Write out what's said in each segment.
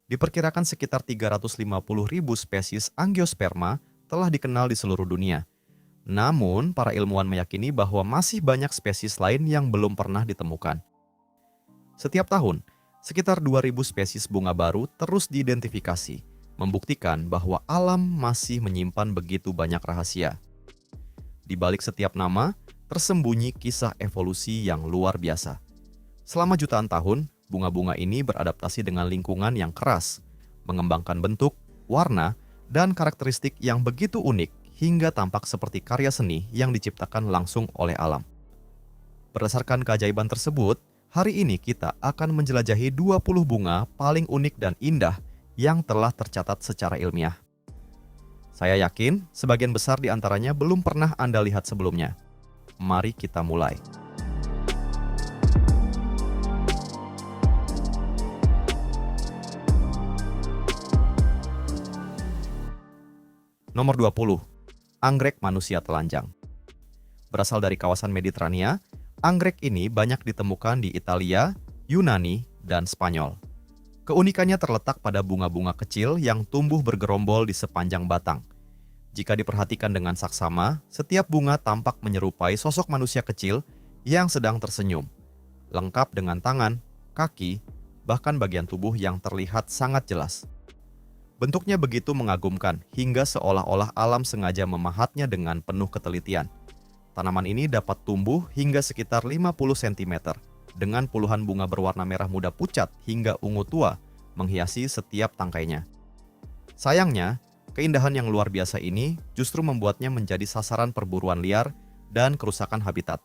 Diperkirakan sekitar 350.000 spesies Angiosperma telah dikenal di seluruh dunia. Namun, para ilmuwan meyakini bahwa masih banyak spesies lain yang belum pernah ditemukan. Setiap tahun, sekitar 2.000 spesies bunga baru terus diidentifikasi, membuktikan bahwa alam masih menyimpan begitu banyak rahasia. Di balik setiap nama, tersembunyi kisah evolusi yang luar biasa. Selama jutaan tahun, bunga-bunga ini beradaptasi dengan lingkungan yang keras, mengembangkan bentuk, warna, dan karakteristik yang begitu unik hingga tampak seperti karya seni yang diciptakan langsung oleh alam. Berdasarkan keajaiban tersebut, hari ini kita akan menjelajahi 20 bunga paling unik dan indah yang telah tercatat secara ilmiah. Saya yakin sebagian besar di antaranya belum pernah Anda lihat sebelumnya. Mari kita mulai. Nomor 20. Anggrek manusia telanjang. Berasal dari kawasan Mediterania, anggrek ini banyak ditemukan di Italia, Yunani, dan Spanyol. Keunikannya terletak pada bunga-bunga kecil yang tumbuh bergerombol di sepanjang batang. Jika diperhatikan dengan saksama, setiap bunga tampak menyerupai sosok manusia kecil yang sedang tersenyum, lengkap dengan tangan, kaki, bahkan bagian tubuh yang terlihat sangat jelas. Bentuknya begitu mengagumkan hingga seolah-olah alam sengaja memahatnya dengan penuh ketelitian. Tanaman ini dapat tumbuh hingga sekitar 50 cm dengan puluhan bunga berwarna merah muda pucat hingga ungu tua menghiasi setiap tangkainya. Sayangnya, keindahan yang luar biasa ini justru membuatnya menjadi sasaran perburuan liar dan kerusakan habitat.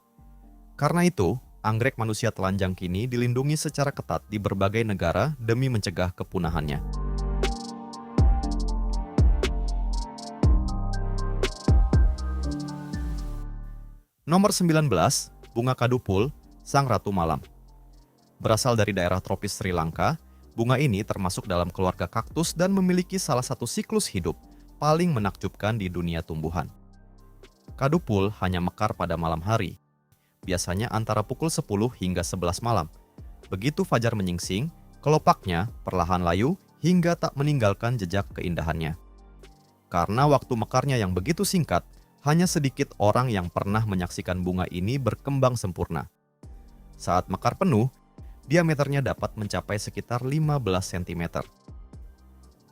Karena itu, anggrek manusia telanjang kini dilindungi secara ketat di berbagai negara demi mencegah kepunahannya. Nomor 19, bunga kadupul, sang ratu malam. Berasal dari daerah tropis Sri Lanka, bunga ini termasuk dalam keluarga kaktus dan memiliki salah satu siklus hidup paling menakjubkan di dunia tumbuhan. Kadupul hanya mekar pada malam hari, biasanya antara pukul 10 hingga 11 malam. Begitu fajar menyingsing, kelopaknya perlahan layu hingga tak meninggalkan jejak keindahannya. Karena waktu mekarnya yang begitu singkat, hanya sedikit orang yang pernah menyaksikan bunga ini berkembang sempurna. Saat mekar penuh, diameternya dapat mencapai sekitar 15 cm.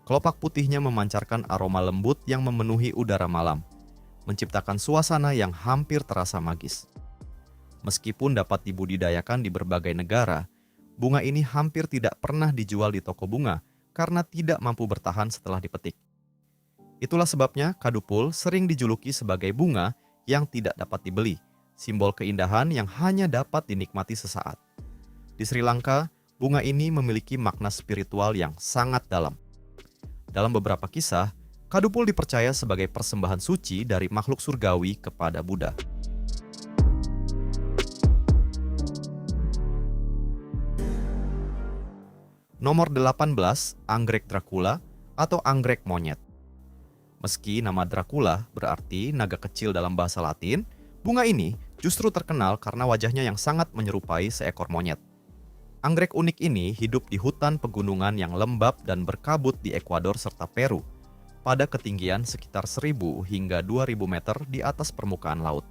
Kelopak putihnya memancarkan aroma lembut yang memenuhi udara malam, menciptakan suasana yang hampir terasa magis. Meskipun dapat dibudidayakan di berbagai negara, bunga ini hampir tidak pernah dijual di toko bunga karena tidak mampu bertahan setelah dipetik. Itulah sebabnya kadupul sering dijuluki sebagai bunga yang tidak dapat dibeli, simbol keindahan yang hanya dapat dinikmati sesaat. Di Sri Lanka, bunga ini memiliki makna spiritual yang sangat dalam. Dalam beberapa kisah, kadupul dipercaya sebagai persembahan suci dari makhluk surgawi kepada Buddha. Nomor 18, anggrek Dracula atau anggrek monyet. Meski nama Dracula berarti naga kecil dalam bahasa Latin, bunga ini justru terkenal karena wajahnya yang sangat menyerupai seekor monyet. Anggrek unik ini hidup di hutan pegunungan yang lembab dan berkabut di Ekuador serta Peru, pada ketinggian sekitar 1.000 hingga 2.000 meter di atas permukaan laut.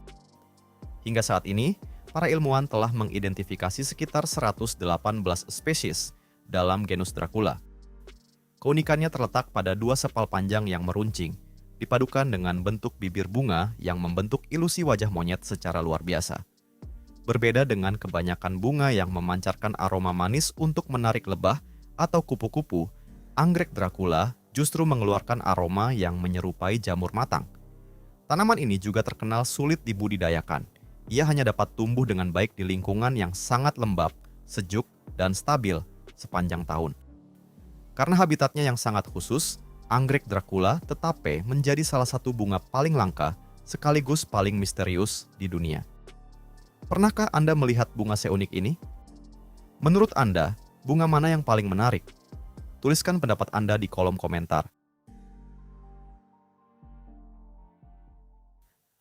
Hingga saat ini, para ilmuwan telah mengidentifikasi sekitar 118 spesies dalam genus Dracula. Keunikannya terletak pada dua sepal panjang yang meruncing, dipadukan dengan bentuk bibir bunga yang membentuk ilusi wajah monyet secara luar biasa. Berbeda dengan kebanyakan bunga yang memancarkan aroma manis untuk menarik lebah atau kupu-kupu, anggrek Dracula justru mengeluarkan aroma yang menyerupai jamur matang. Tanaman ini juga terkenal sulit dibudidayakan. Ia hanya dapat tumbuh dengan baik di lingkungan yang sangat lembab, sejuk, dan stabil sepanjang tahun. Karena habitatnya yang sangat khusus, anggrek Dracula tetapi menjadi salah satu bunga paling langka sekaligus paling misterius di dunia. Pernahkah Anda melihat bunga seunik ini? Menurut Anda, bunga mana yang paling menarik? Tuliskan pendapat Anda di kolom komentar.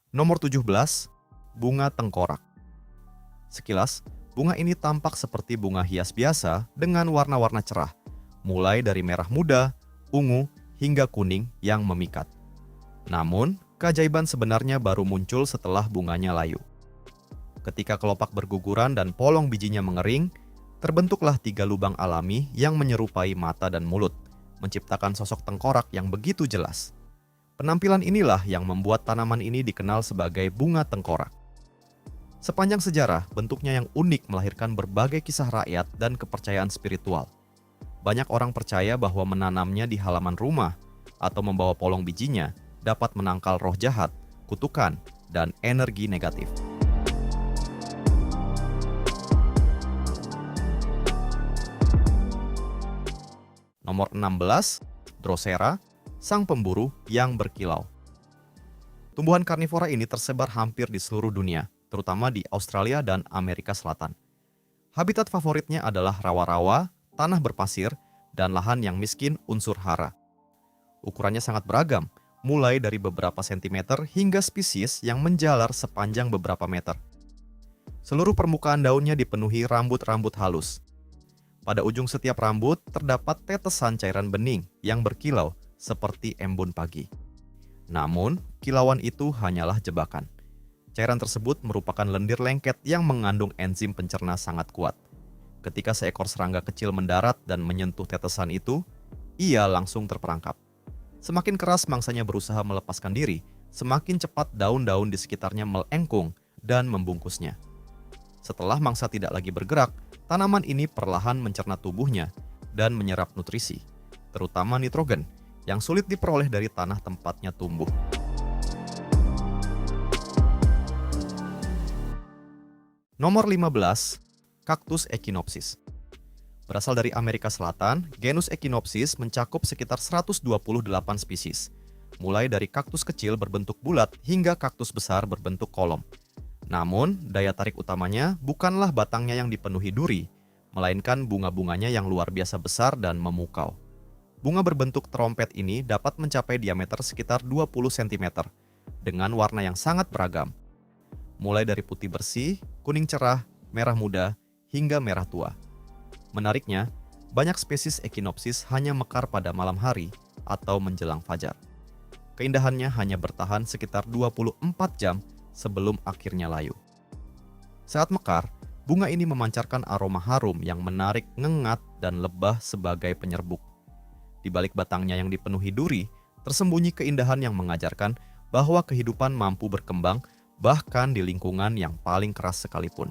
Nomor 17, bunga tengkorak. Sekilas, bunga ini tampak seperti bunga hias biasa dengan warna-warna cerah, mulai dari merah muda, ungu, hingga kuning yang memikat. Namun, keajaiban sebenarnya baru muncul setelah bunganya layu. Ketika kelopak berguguran dan polong bijinya mengering, terbentuklah 3 lubang alami yang menyerupai mata dan mulut, menciptakan sosok tengkorak yang begitu jelas. Penampilan inilah yang membuat tanaman ini dikenal sebagai bunga tengkorak. Sepanjang sejarah, bentuknya yang unik melahirkan berbagai kisah rakyat dan kepercayaan spiritual. Banyak orang percaya bahwa menanamnya di halaman rumah atau membawa polong bijinya dapat menangkal roh jahat, kutukan, dan energi negatif. Nomor 16, Drosera, sang pemburu yang berkilau. Tumbuhan karnivora ini tersebar hampir di seluruh dunia, terutama di Australia dan Amerika Selatan. Habitat favoritnya adalah rawa-rawa, tanah berpasir, dan lahan yang miskin unsur hara. Ukurannya sangat beragam, mulai dari beberapa sentimeter hingga spesies yang menjalar sepanjang beberapa meter. Seluruh permukaan daunnya dipenuhi rambut-rambut halus. Pada ujung setiap rambut terdapat tetesan cairan bening yang berkilau seperti embun pagi. Namun, kilauan itu hanyalah jebakan. Cairan tersebut merupakan lendir lengket yang mengandung enzim pencerna sangat kuat. Ketika seekor serangga kecil mendarat dan menyentuh tetesan itu, ia langsung terperangkap. Semakin keras mangsanya berusaha melepaskan diri, semakin cepat daun-daun di sekitarnya melengkung dan membungkusnya. Setelah mangsa tidak lagi bergerak, tanaman ini perlahan mencerna tubuhnya dan menyerap nutrisi, terutama nitrogen, yang sulit diperoleh dari tanah tempatnya tumbuh. Nomor 15, kaktus Echinopsis. Berasal dari Amerika Selatan, genus Echinopsis mencakup sekitar 128 spesies, mulai dari kaktus kecil berbentuk bulat hingga kaktus besar berbentuk kolom. Namun, daya tarik utamanya bukanlah batangnya yang dipenuhi duri, melainkan bunga-bunganya yang luar biasa besar dan memukau. Bunga berbentuk trompet ini dapat mencapai diameter sekitar 20 cm, dengan warna yang sangat beragam, mulai dari putih bersih, kuning cerah, merah muda, hingga merah tua. Menariknya, banyak spesies Echinopsis hanya mekar pada malam hari atau menjelang fajar. Keindahannya hanya bertahan sekitar 24 jam sebelum akhirnya layu. Saat mekar, bunga ini memancarkan aroma harum yang menarik, ngengat, dan lebah sebagai penyerbuk. Di balik batangnya yang dipenuhi duri, tersembunyi keindahan yang mengajarkan bahwa kehidupan mampu berkembang bahkan di lingkungan yang paling keras sekalipun.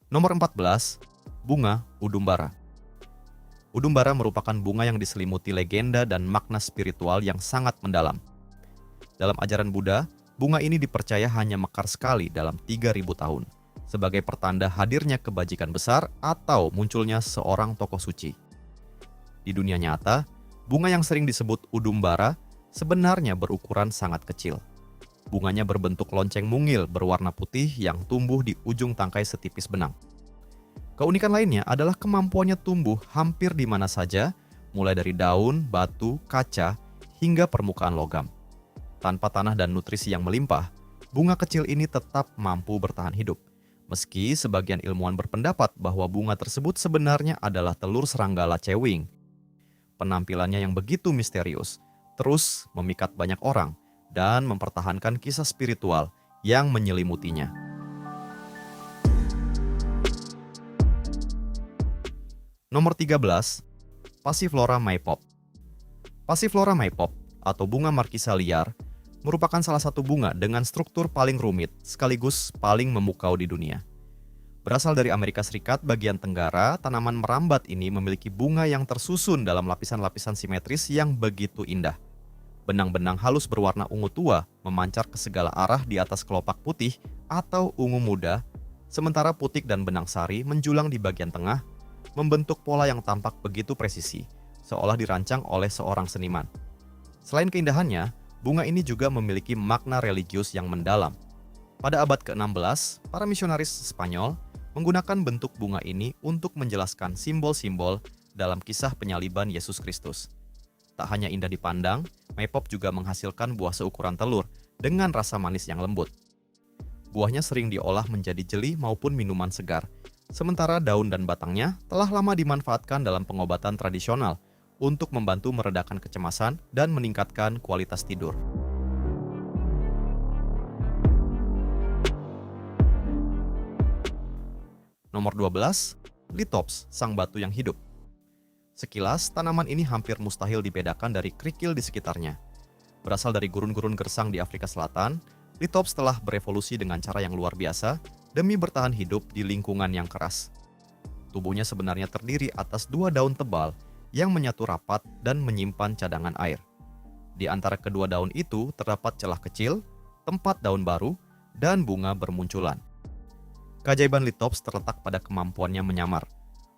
Nomor 14, bunga Udumbara. Udumbara merupakan bunga yang diselimuti legenda dan makna spiritual yang sangat mendalam. Dalam ajaran Buddha, bunga ini dipercaya hanya mekar sekali dalam 3.000 tahun, sebagai pertanda hadirnya kebajikan besar atau munculnya seorang tokoh suci. Di dunia nyata, bunga yang sering disebut Udumbara sebenarnya berukuran sangat kecil. Bunganya berbentuk lonceng mungil berwarna putih yang tumbuh di ujung tangkai setipis benang. Keunikan lainnya adalah kemampuannya tumbuh hampir di mana saja, mulai dari daun, batu, kaca, hingga permukaan logam. Tanpa tanah dan nutrisi yang melimpah, bunga kecil ini tetap mampu bertahan hidup. Meski sebagian ilmuwan berpendapat bahwa bunga tersebut sebenarnya adalah telur serangga lacewing. Penampilannya yang begitu misterius terus memikat banyak orang dan mempertahankan kisah spiritual yang menyelimutinya. Nomor 13, Passiflora Maypop. Passiflora Maypop atau bunga markisa liar merupakan salah satu bunga dengan struktur paling rumit sekaligus paling memukau di dunia. Berasal dari Amerika Serikat bagian tenggara, tanaman merambat ini memiliki bunga yang tersusun dalam lapisan-lapisan simetris yang begitu indah. Benang-benang halus berwarna ungu tua memancar ke segala arah di atas kelopak putih atau ungu muda, sementara putik dan benang sari menjulang di bagian tengah, membentuk pola yang tampak begitu presisi, seolah dirancang oleh seorang seniman. Selain keindahannya, bunga ini juga memiliki makna religius yang mendalam. Pada abad ke-16, para misionaris Spanyol menggunakan bentuk bunga ini untuk menjelaskan simbol-simbol dalam kisah penyaliban Yesus Kristus. Tak hanya indah dipandang, Maypop juga menghasilkan buah seukuran telur dengan rasa manis yang lembut. Buahnya sering diolah menjadi jeli maupun minuman segar, sementara daun dan batangnya telah lama dimanfaatkan dalam pengobatan tradisional untuk membantu meredakan kecemasan dan meningkatkan kualitas tidur. Nomor 12, Lithops, sang batu yang hidup. Sekilas, tanaman ini hampir mustahil dibedakan dari kerikil di sekitarnya. Berasal dari gurun-gurun gersang di Afrika Selatan, Lithops telah berevolusi dengan cara yang luar biasa demi bertahan hidup di lingkungan yang keras. Tubuhnya sebenarnya terdiri atas 2 daun tebal yang menyatu rapat dan menyimpan cadangan air. Di antara kedua daun itu terdapat celah kecil, tempat daun baru, dan bunga bermunculan. Keajaiban Lithops terletak pada kemampuannya menyamar.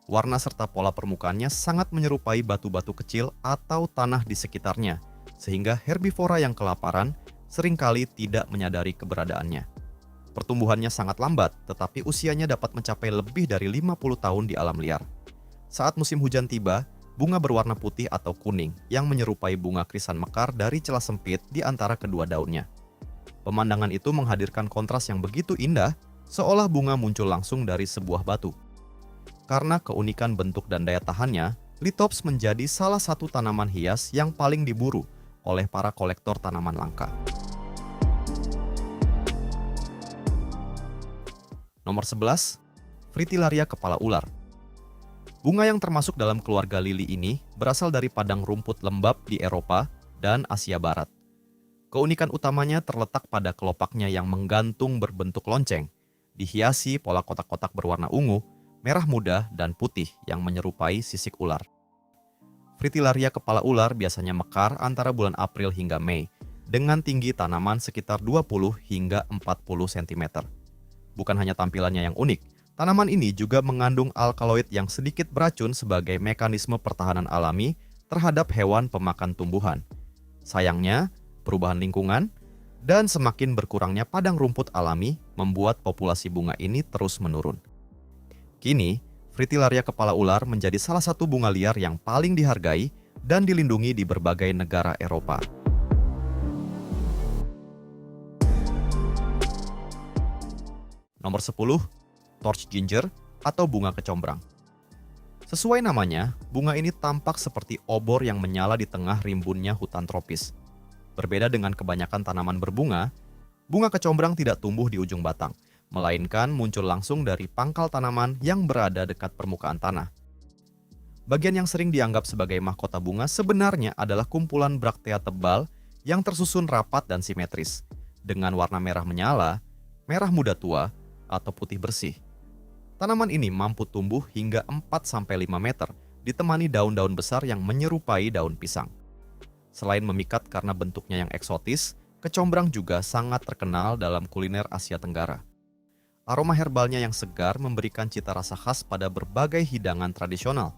Warna serta pola permukaannya sangat menyerupai batu-batu kecil atau tanah di sekitarnya, sehingga herbivora yang kelaparan seringkali tidak menyadari keberadaannya. Pertumbuhannya sangat lambat, tetapi usianya dapat mencapai lebih dari 50 tahun di alam liar. Saat musim hujan tiba, bunga berwarna putih atau kuning yang menyerupai bunga krisan mekar dari celah sempit di antara kedua daunnya. Pemandangan itu menghadirkan kontras yang begitu indah, seolah bunga muncul langsung dari sebuah batu. Karena keunikan bentuk dan daya tahannya, Lithops menjadi salah satu tanaman hias yang paling diburu oleh para kolektor tanaman langka. Nomor 11, Fritillaria kepala ular. Bunga yang termasuk dalam keluarga lili ini berasal dari padang rumput lembab di Eropa dan Asia Barat. Keunikan utamanya terletak pada kelopaknya yang menggantung berbentuk lonceng, dihiasi pola kotak-kotak berwarna ungu, merah muda, dan putih yang menyerupai sisik ular. Fritillaria kepala ular biasanya mekar antara bulan April hingga Mei, dengan tinggi tanaman sekitar 20 hingga 40 cm. Bukan hanya tampilannya yang unik, tanaman ini juga mengandung alkaloid yang sedikit beracun sebagai mekanisme pertahanan alami terhadap hewan pemakan tumbuhan. Sayangnya, perubahan lingkungan dan semakin berkurangnya padang rumput alami membuat populasi bunga ini terus menurun. Kini, Fritillaria kepala ular menjadi salah satu bunga liar yang paling dihargai dan dilindungi di berbagai negara Eropa. Nomor 10, Torch Ginger atau bunga kecombrang. Sesuai namanya, bunga ini tampak seperti obor yang menyala di tengah rimbunnya hutan tropis. Berbeda dengan kebanyakan tanaman berbunga, bunga kecombrang tidak tumbuh di ujung batang, melainkan muncul langsung dari pangkal tanaman yang berada dekat permukaan tanah. Bagian yang sering dianggap sebagai mahkota bunga sebenarnya adalah kumpulan braktea tebal yang tersusun rapat dan simetris, dengan warna merah menyala, merah muda tua, atau putih bersih. Tanaman ini mampu tumbuh hingga 4-5 meter, ditemani daun-daun besar yang menyerupai daun pisang. Selain memikat karena bentuknya yang eksotis, kecombrang juga sangat terkenal dalam kuliner Asia Tenggara. Aroma herbalnya yang segar memberikan cita rasa khas pada berbagai hidangan tradisional.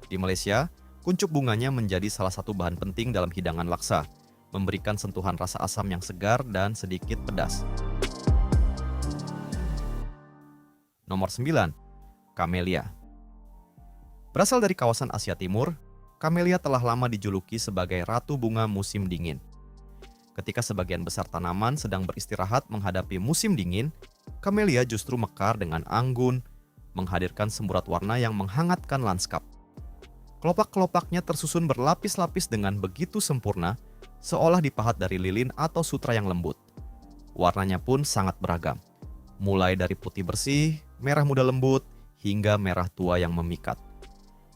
Di Malaysia, kuncup bunganya menjadi salah satu bahan penting dalam hidangan laksa, memberikan sentuhan rasa asam yang segar dan sedikit pedas. Nomor 9, Camellia. Berasal dari kawasan Asia Timur, Camellia telah lama dijuluki sebagai ratu bunga musim dingin. Ketika sebagian besar tanaman sedang beristirahat menghadapi musim dingin, Camellia justru mekar dengan anggun, menghadirkan semburat warna yang menghangatkan lanskap. Kelopak-kelopaknya tersusun berlapis-lapis dengan begitu sempurna, seolah dipahat dari lilin atau sutra yang lembut. Warnanya pun sangat beragam, mulai dari putih bersih, merah muda lembut, hingga merah tua yang memikat.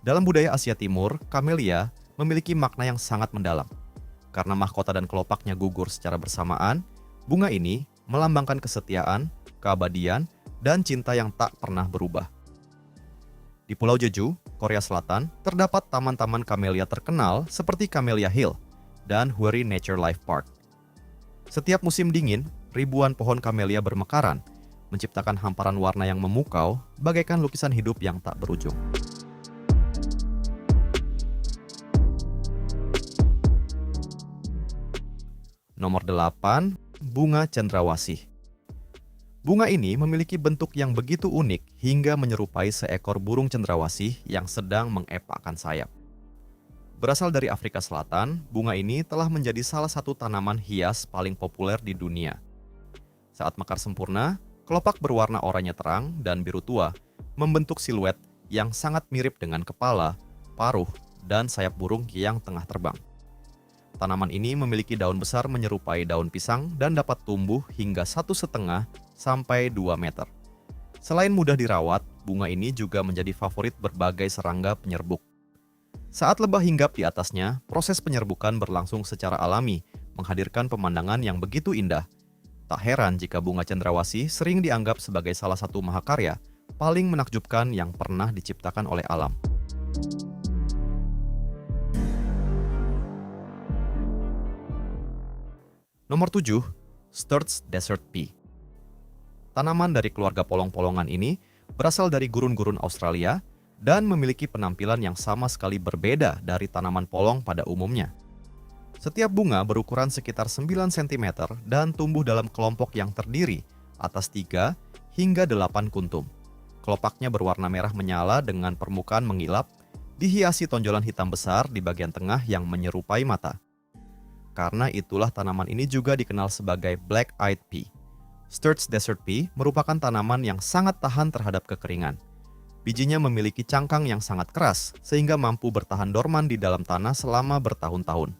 Dalam budaya Asia Timur, Camellia memiliki makna yang sangat mendalam. Karena mahkota dan kelopaknya gugur secara bersamaan, bunga ini melambangkan kesetiaan, keabadian, dan cinta yang tak pernah berubah. Di Pulau Jeju, Korea Selatan, terdapat taman-taman Camellia terkenal seperti Camellia Hill dan Hweri Nature Life Park. Setiap musim dingin, ribuan pohon Camellia bermekaran, menciptakan hamparan warna yang memukau bagaikan lukisan hidup yang tak berujung. Nomor 8, bunga cendrawasih. Bunga ini memiliki bentuk yang begitu unik hingga menyerupai seekor burung cendrawasih yang sedang mengepakkan sayap. Berasal dari Afrika Selatan, bunga ini telah menjadi salah satu tanaman hias paling populer di dunia. Saat mekar sempurna, kelopak berwarna oranye terang dan biru tua, membentuk siluet yang sangat mirip dengan kepala, paruh, dan sayap burung yang tengah terbang. Tanaman ini memiliki daun besar menyerupai daun pisang dan dapat tumbuh hingga 1,5 sampai 2 meter. Selain mudah dirawat, bunga ini juga menjadi favorit berbagai serangga penyerbuk. Saat lebah hinggap di atasnya, proses penyerbukan berlangsung secara alami, menghadirkan pemandangan yang begitu indah. Tak heran jika bunga cendrawasih sering dianggap sebagai salah satu mahakarya paling menakjubkan yang pernah diciptakan oleh alam. Nomor 7, Sturt's Desert Pea. Tanaman dari keluarga polong-polongan ini berasal dari gurun-gurun Australia dan memiliki penampilan yang sama sekali berbeda dari tanaman polong pada umumnya. Setiap bunga berukuran sekitar 9 cm dan tumbuh dalam kelompok yang terdiri atas 3 hingga 8 kuntum. Kelopaknya berwarna merah menyala dengan permukaan mengilap, dihiasi tonjolan hitam besar di bagian tengah yang menyerupai mata. Karena itulah tanaman ini juga dikenal sebagai Black-eyed Pea. Sturt's Desert Pea merupakan tanaman yang sangat tahan terhadap kekeringan. Bijinya memiliki cangkang yang sangat keras sehingga mampu bertahan dorman di dalam tanah selama bertahun-tahun.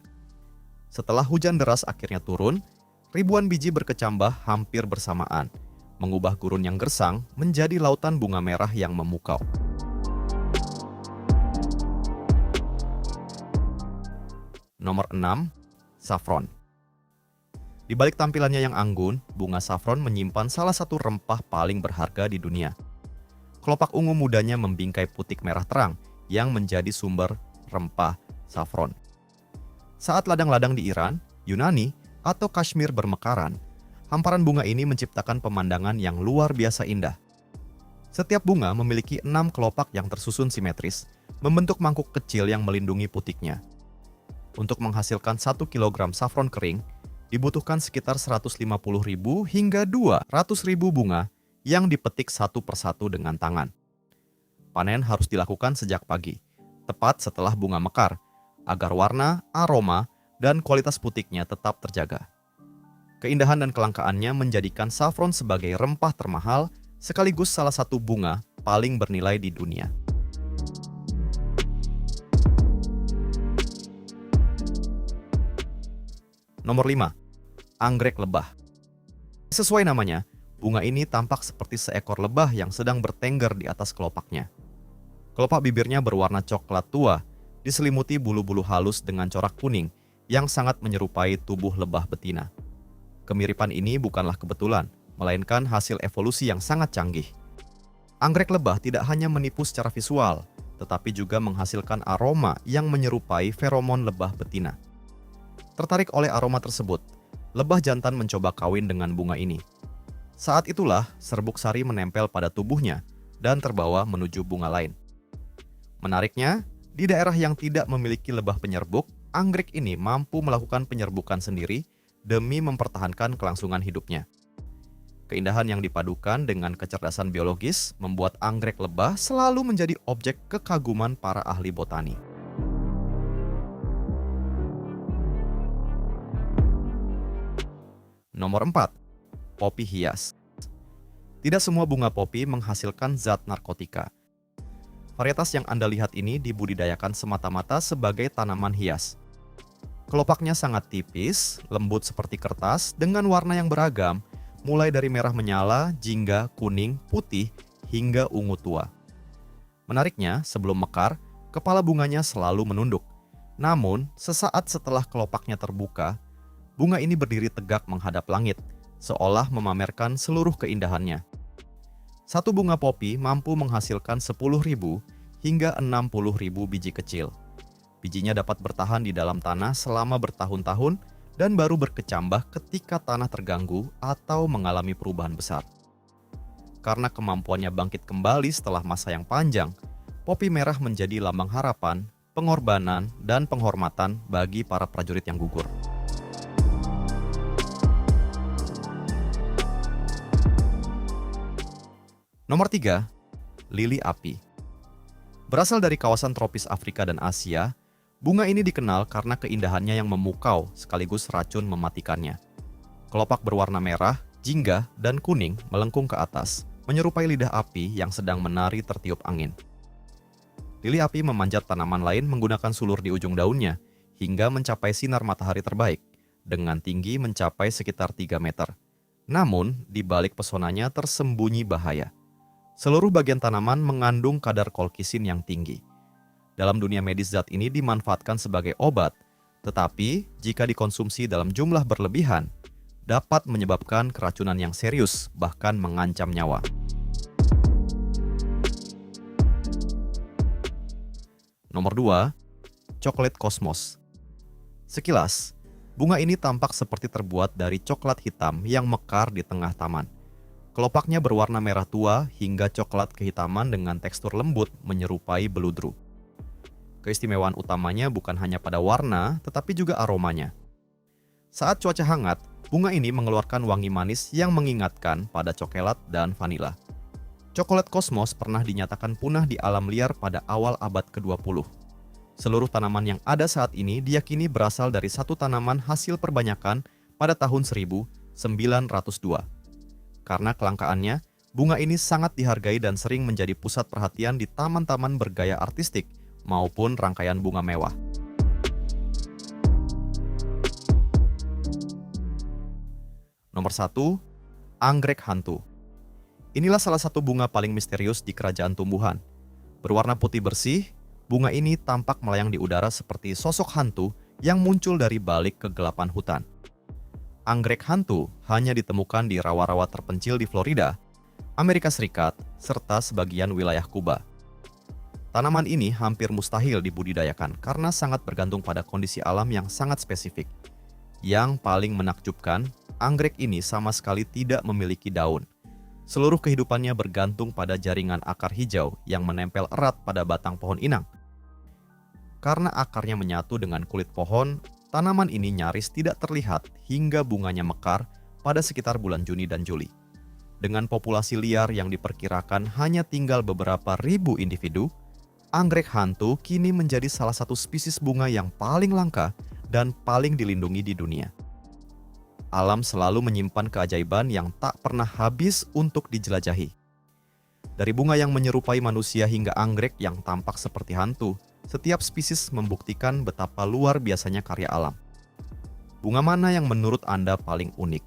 Setelah hujan deras akhirnya turun, ribuan biji berkecambah hampir bersamaan, mengubah gurun yang gersang menjadi lautan bunga merah yang memukau. Nomor 6, Saffron. Di balik tampilannya yang anggun, bunga saffron menyimpan salah satu rempah paling berharga di dunia. Kelopak ungu mudanya membingkai putik merah terang yang menjadi sumber rempah saffron. Saat ladang-ladang di Iran, Yunani, atau Kashmir bermekaran, hamparan bunga ini menciptakan pemandangan yang luar biasa indah. Setiap bunga memiliki 6 kelopak yang tersusun simetris, membentuk mangkuk kecil yang melindungi putiknya. Untuk menghasilkan 1 kg saffron kering, dibutuhkan sekitar 150.000 hingga 200.000 bunga yang dipetik satu persatu dengan tangan. Panen harus dilakukan sejak pagi, tepat setelah bunga mekar, agar warna, aroma, dan kualitas putiknya tetap terjaga. Keindahan dan kelangkaannya menjadikan saffron sebagai rempah termahal sekaligus salah satu bunga paling bernilai di dunia. Nomor 5, anggrek lebah. Sesuai namanya, bunga ini tampak seperti seekor lebah yang sedang bertengger di atas kelopaknya. Kelopak bibirnya berwarna coklat tua, diselimuti bulu-bulu halus dengan corak kuning yang sangat menyerupai tubuh lebah betina. Kemiripan ini bukanlah kebetulan, melainkan hasil evolusi yang sangat canggih. Anggrek lebah tidak hanya menipu secara visual, tetapi juga menghasilkan aroma yang menyerupai feromon lebah betina. Tertarik oleh aroma tersebut, lebah jantan mencoba kawin dengan bunga ini. Saat itulah serbuk sari menempel pada tubuhnya dan terbawa menuju bunga lain. Menariknya, di daerah yang tidak memiliki lebah penyerbuk, anggrek ini mampu melakukan penyerbukan sendiri demi mempertahankan kelangsungan hidupnya. Keindahan yang dipadukan dengan kecerdasan biologis membuat anggrek lebah selalu menjadi objek kekaguman para ahli botani. Nomor 4, popi hias. Tidak semua bunga popi menghasilkan zat narkotika. Varietas yang Anda lihat ini dibudidayakan semata-mata sebagai tanaman hias. Kelopaknya sangat tipis, lembut seperti kertas, dengan warna yang beragam, mulai dari merah menyala, jingga, kuning, putih, hingga ungu tua. Menariknya, sebelum mekar, kepala bunganya selalu menunduk. Namun, sesaat setelah kelopaknya terbuka, bunga ini berdiri tegak menghadap langit, seolah memamerkan seluruh keindahannya. Satu bunga popi mampu menghasilkan 10.000 hingga 60.000 biji kecil. Bijinya dapat bertahan di dalam tanah selama bertahun-tahun dan baru berkecambah ketika tanah terganggu atau mengalami perubahan besar. Karena kemampuannya bangkit kembali setelah masa yang panjang, popi merah menjadi lambang harapan, pengorbanan, dan penghormatan bagi para prajurit yang gugur. Nomor 3, lili api. Berasal dari kawasan tropis Afrika dan Asia, bunga ini dikenal karena keindahannya yang memukau sekaligus racun mematikannya. Kelopak berwarna merah, jingga, dan kuning melengkung ke atas, menyerupai lidah api yang sedang menari tertiup angin. Lili api memanjat tanaman lain menggunakan sulur di ujung daunnya hingga mencapai sinar matahari terbaik, dengan tinggi mencapai sekitar 3 meter. Namun, di balik pesonanya tersembunyi bahaya. Seluruh bagian tanaman mengandung kadar kolkisin yang tinggi. Dalam dunia medis zat ini dimanfaatkan sebagai obat, tetapi jika dikonsumsi dalam jumlah berlebihan, dapat menyebabkan keracunan yang serius, bahkan mengancam nyawa. Nomor 2, coklat kosmos. Sekilas, bunga ini tampak seperti terbuat dari coklat hitam yang mekar di tengah taman. Kelopaknya berwarna merah tua hingga coklat kehitaman dengan tekstur lembut menyerupai beludru. Keistimewaan utamanya bukan hanya pada warna, tetapi juga aromanya. Saat cuaca hangat, bunga ini mengeluarkan wangi manis yang mengingatkan pada coklat dan vanila. Coklat kosmos pernah dinyatakan punah di alam liar pada awal abad ke-20. Seluruh tanaman yang ada saat ini diyakini berasal dari satu tanaman hasil perbanyakan pada tahun 1902. Karena kelangkaannya, bunga ini sangat dihargai dan sering menjadi pusat perhatian di taman-taman bergaya artistik maupun rangkaian bunga mewah. Nomor 1, anggrek hantu. Inilah salah satu bunga paling misterius di kerajaan tumbuhan. Berwarna putih bersih, bunga ini tampak melayang di udara seperti sosok hantu yang muncul dari balik kegelapan hutan. Anggrek hantu hanya ditemukan di rawa-rawa terpencil di Florida, Amerika Serikat, serta sebagian wilayah Kuba. Tanaman ini hampir mustahil dibudidayakan karena sangat bergantung pada kondisi alam yang sangat spesifik. Yang paling menakjubkan, anggrek ini sama sekali tidak memiliki daun. Seluruh kehidupannya bergantung pada jaringan akar hijau yang menempel erat pada batang pohon inang. Karena akarnya menyatu dengan kulit pohon, tanaman ini nyaris tidak terlihat hingga bunganya mekar pada sekitar bulan Juni dan Juli. Dengan populasi liar yang diperkirakan hanya tinggal beberapa ribu individu, anggrek hantu kini menjadi salah satu spesies bunga yang paling langka dan paling dilindungi di dunia. Alam selalu menyimpan keajaiban yang tak pernah habis untuk dijelajahi. Dari bunga yang menyerupai manusia hingga anggrek yang tampak seperti hantu, setiap spesies membuktikan betapa luar biasanya karya alam. Bunga mana yang menurut Anda paling unik?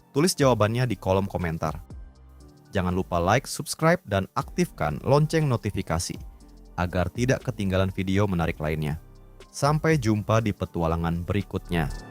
Tulis jawabannya di kolom komentar. Jangan lupa like, subscribe, dan aktifkan lonceng notifikasi agar tidak ketinggalan video menarik lainnya. Sampai jumpa di petualangan berikutnya.